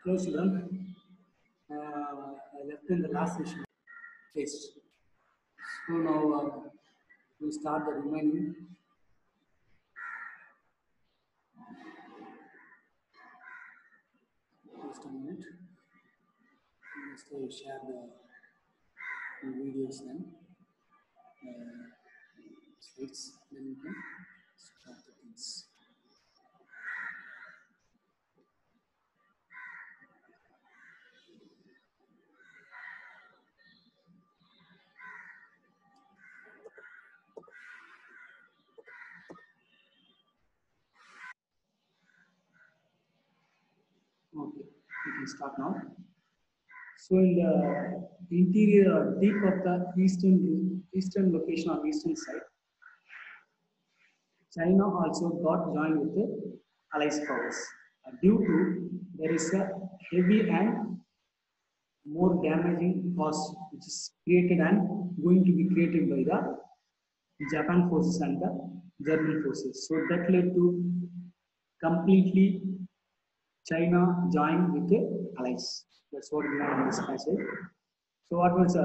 Hello, children. I left in the last session. Test. So now we start the remaining. Just a minute. Just I share the videos then. Slides. Then we can start the things. Okay, we can start now. So in the interior or deep of the eastern location or eastern side, China also got joined with the allies powers. Due to there is a heavy and more damaging cost which is created and going to be created by the Japan forces and the German forces. So that led to completely China joined with the allies. That's what we learned in this passage. So what was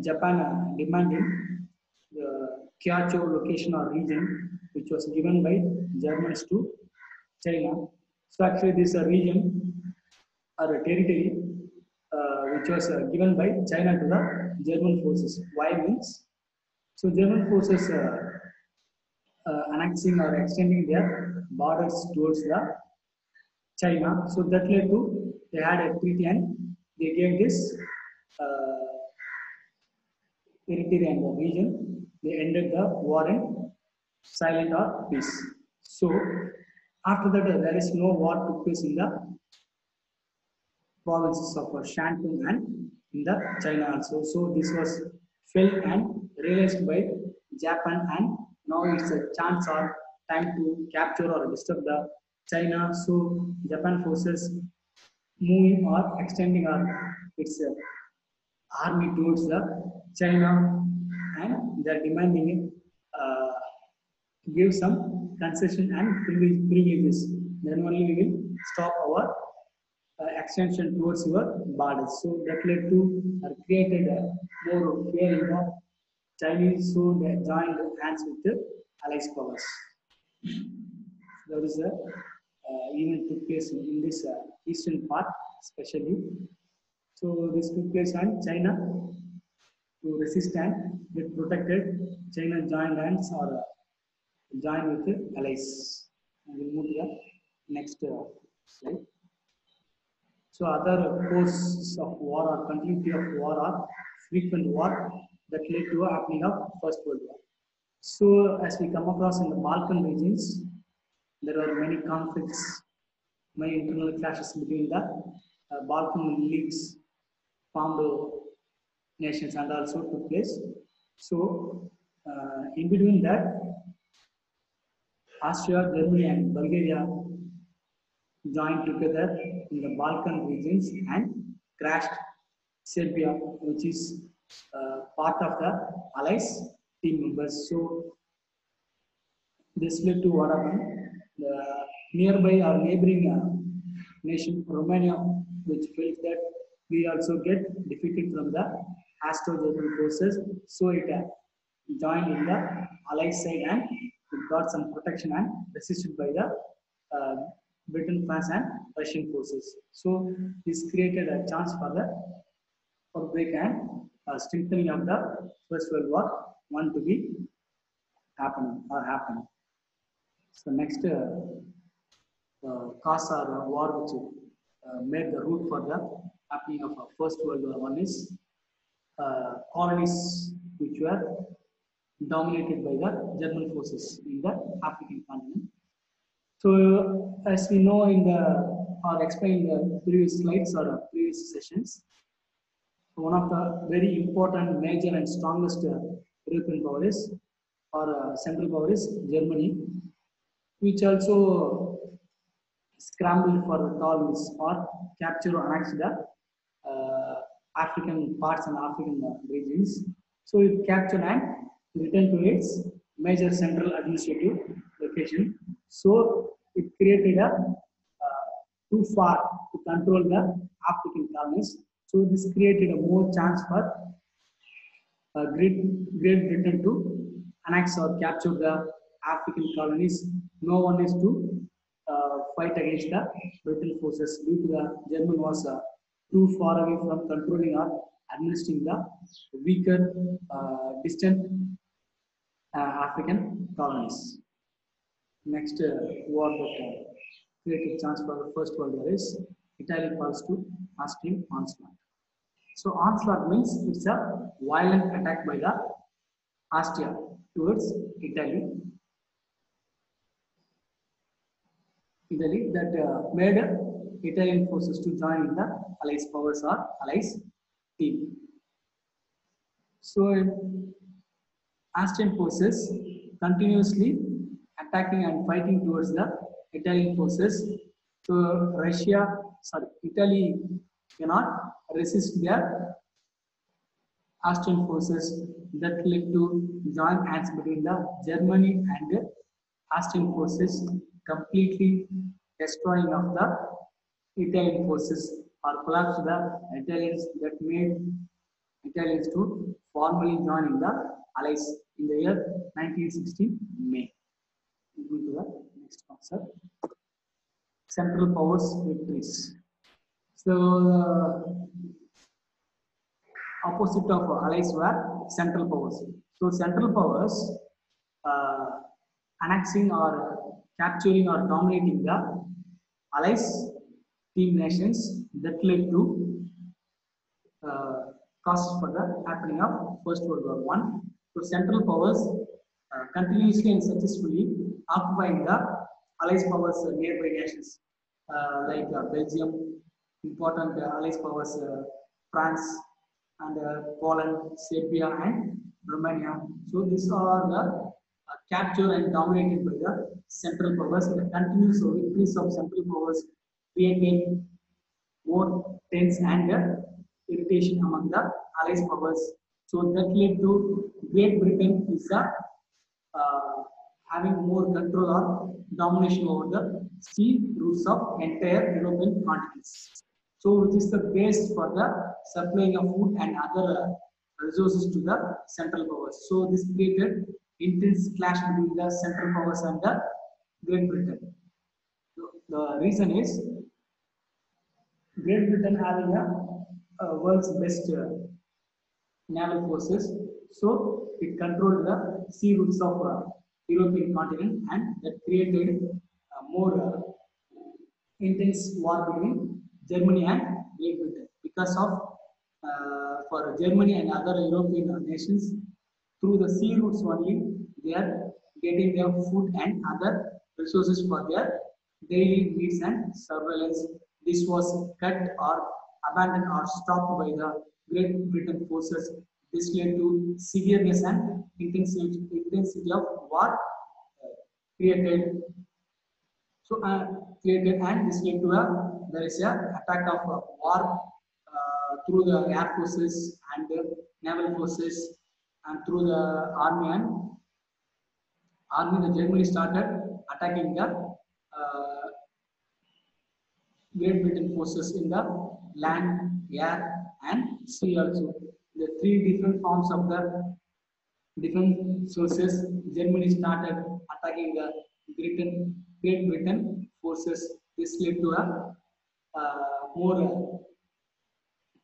Japan demanding the Kyoto location or region which was given by Germans to China. So actually this region or a territory which was given by China to the German forces. Why means? So German forces annexing or extending their borders towards the China. So that led to they had a treaty and they gave this territory and the region. They ended the war in silent or peace. So after that, there is no war took place in the provinces of Shantung and in the China also. So this was felt and realized by Japan, and now it's a chance or time to capture or disturb the China. So Japan forces moving or extending its army towards the China, and they're demanding give some concession and privileges. Then only we will stop our extension towards your borders. So that led to created more fear in the Chinese, so they joined hands with the allies powers. There is a event took place in this eastern part, especially. So this took place and China to resist and get protected. China joined hands or joined with the allies. And we'll move to the next slide. So other causes of war or continuity of war or frequent war that led to a happening of First World War. So as we come across in the Balkan regions, there are many conflicts, many internal clashes between the Balkan leagues formed nations and also took place. So in between that, Austria, Germany and Bulgaria joined together in the Balkan regions and crashed Serbia, which is part of the Allies team members. So this led to what happened. The nearby or neighboring nation, Romania, which felt that we also get defeated from the Austro-German forces, so it joined in the Allied side and it got some protection and resisted by the Britain, France, and Russian forces. So this created a chance for the outbreak and strengthening of the First World War I to be happening. So next cause or war which made the route for the happening of First World War I is colonies which were dominated by the German forces in the African continent. So as we know in the or explained in the previous slides or previous sessions, one of the very important, major and strongest European powers or central power is Germany, which also scrambled for the colonies or capture or annex the African parts and African regions. So it captured and returned to its major central administrative location. So it created a too far to control the African colonies. So this created a more chance for Great Britain to annex or capture the African colonies. No one is to fight against the British forces due to the German was too far away from controlling or administering the weaker, distant African colonies. Next war that created chance for the First World War is Italy falls to Austrian onslaught. So onslaught means it's a violent attack by the Austria towards Italy. Italy that made Italian forces to join in the Allies powers or Allies team. So Austrian forces continuously attacking and fighting towards the Italian forces. So Italy cannot resist their Austrian forces. That led to joint hands between the Germany and the Austrian forces, completely destroying of the Italian forces or collapse the Italians that made Italians to formally join in the Allies in the year 1916 May. Go to the next concept. Central powers victories. So opposite of allies were central powers. So central powers annexing or capturing or dominating the allies team nations that led to causes for the happening of First World War One. So central powers continuously and successfully occupying the allies powers nearby nations like Belgium, important allies powers France and Poland, Serbia and Romania. So these are the captured and dominated by the central powers. The continuous victories of central powers created more tense and irritation among the allies powers. So that led to Great Britain is having more control or domination over the sea routes of entire European continents. So which is the base for the supplying of food and other resources to the central powers. So this created intense clash between the central powers and the Great Britain. So the reason is Great Britain having a world's best naval forces, so it controlled the sea routes of European continent, and that created more intense war between Germany and Great Britain because of for Germany and other European nations through the sea routes only they are getting their food and other resources for their daily needs and surveillance. This was cut or abandoned or stopped by the Great Britain forces. This led to severeness and intensity of war created. So created, and this led to there is a attack of war through the air forces and the naval forces and through the army. The Germany started attacking the Great Britain forces in the land, air, and sea also. The three different forms of the different sources. Germany started attacking the Great Britain forces. This led to a more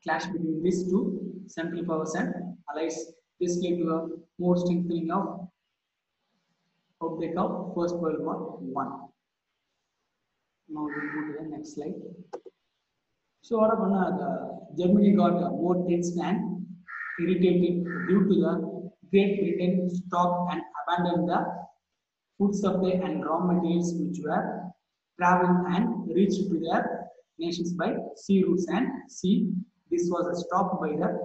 clash between these two central powers and allies. This led to a more strengthening of outbreak of First World War One. Now we go to the next slide. So what happened? Germany got more tense and irritated due to the Great Britain stopped and abandoned the food supply and raw materials which were traveled and reached to their nations by sea routes and sea. This was stopped by the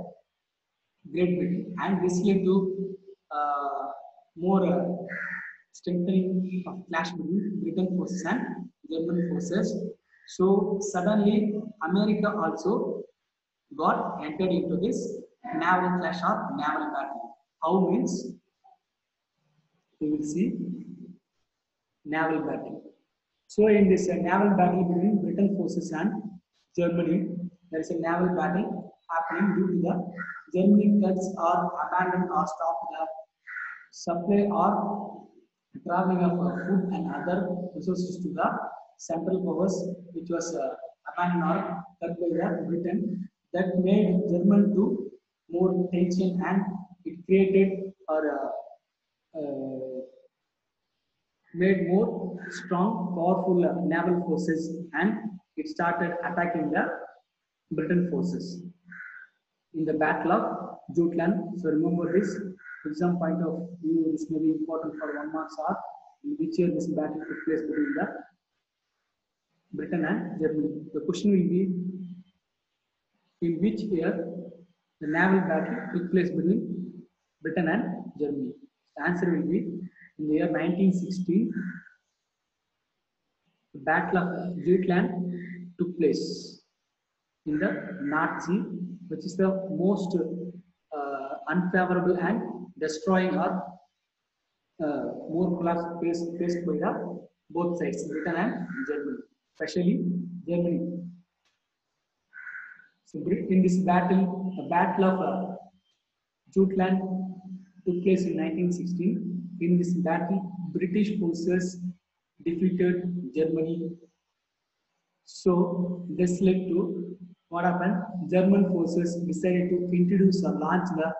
Great Britain, and this led to more strengthening of clash between Britain forces and German forces. So suddenly America also got entered into this naval clash or naval battle. How means we will see naval battle. So in this naval battle between Britain forces and Germany, there is a naval battle happening due to the Germany cuts or abandon or stop the supply or traveling of food and other resources to the Central Powers, which was abandoned or cut by the Britain. That made German to more tension, and it created or made more strong, powerful naval forces, and it started attacking the Britain forces in the Battle of Jutland. So remember this. Exam point of view, this may be important for 1 mark or in which year this battle took place between the Britain and Germany. The question will be in which year the naval battle took place between Britain and Germany. The answer will be in the year 1916. The Battle of Jutland took place in the North Sea, which is the most unfavorable and destroying or more collapse faced by the both sides, Britain and Germany, especially Germany. So in this battle, the Battle of Jutland took place in 1916. In this battle, British forces defeated Germany. So this led to what happened? German forces decided to introduce or launch the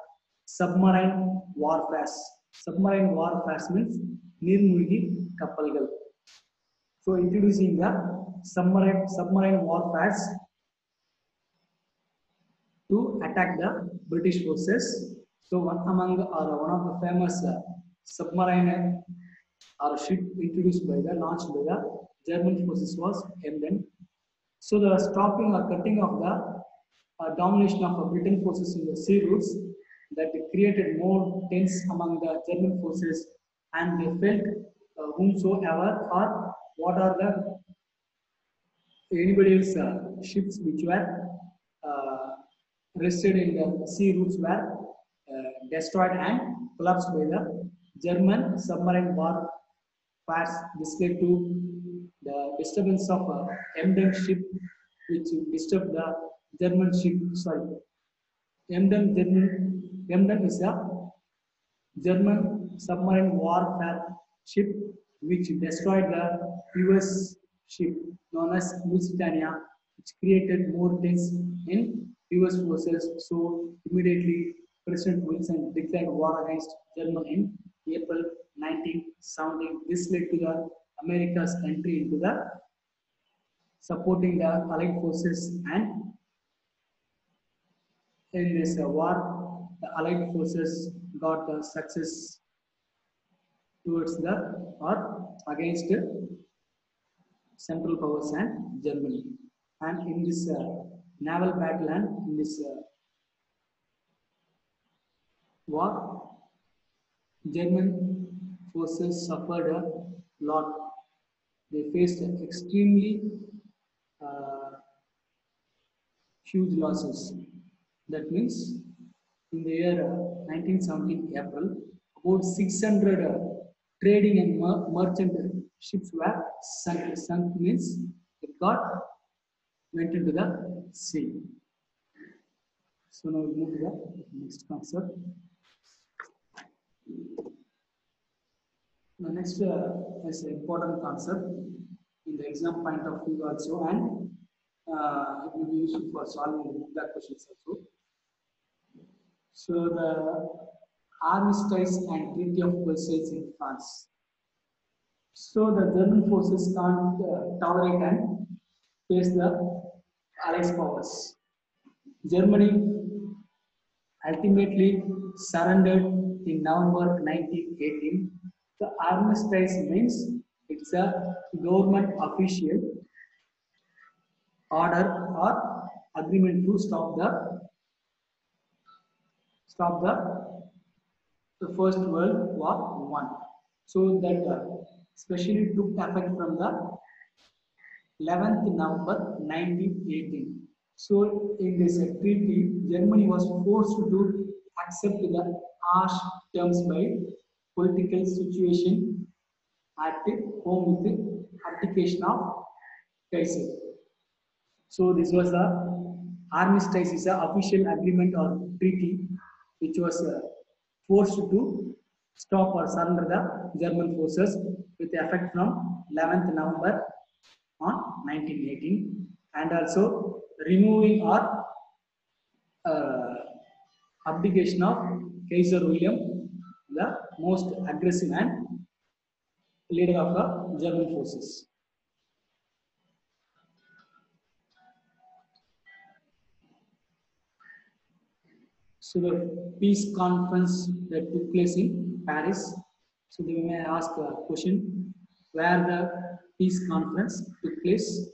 submarine warfare. Submarine warfare means Nirmulgi Kapalgal. So introducing the submarine warfare to attack the British forces. So one of the famous submarine or ship introduced by the launched by the German forces was Emden. So the stopping or cutting of the domination of Britain forces in the sea routes that created more tense among the German forces, and they felt whomsoever or what are the anybody else ships which were rested in the sea routes were destroyed and collapsed by the German submarine warfare. This led to the disturbance of Emden ship, which disturbed the German ship. Sorry, Emden is a German submarine warfare ship which destroyed the US ship known as Lusitania, which created more tense in US forces. So immediately President Wilson declared war against Germany in April 1917. This led to the America's entry into the supporting the Allied forces, and in this war, the Allied forces got the success towards the or against Central Powers and Germany. And in this naval battle and in this war, German forces suffered a lot. They faced extremely huge losses. That means in the year 1917 April, about 600 trading and merchant ships were sunk. Sunk means it went into the sea. So now we move to the next concept. The next is an important concept in the exam point of view also, and it will be useful for solving that questions also. So the armistice and Treaty of Versailles in France. So the German forces can't tolerate and face the Allied powers. Germany ultimately surrendered in November 1918. The armistice means it's a government official order or agreement to stop the First World War I. So that especially took effect from the 11th November 1918. So in this treaty, Germany was forced to accept the harsh terms by political situation at home with the abdication of Kaiser. So this was the armistice is a official agreement or treaty which was forced to stop or surrender the German forces with effect from 11th November on 1918, and also removing or uh, abdication of Kaiser William, the most aggressive and leader of the German forces. So the peace conference that took place in Paris. So they may ask a question where the peace conference took place.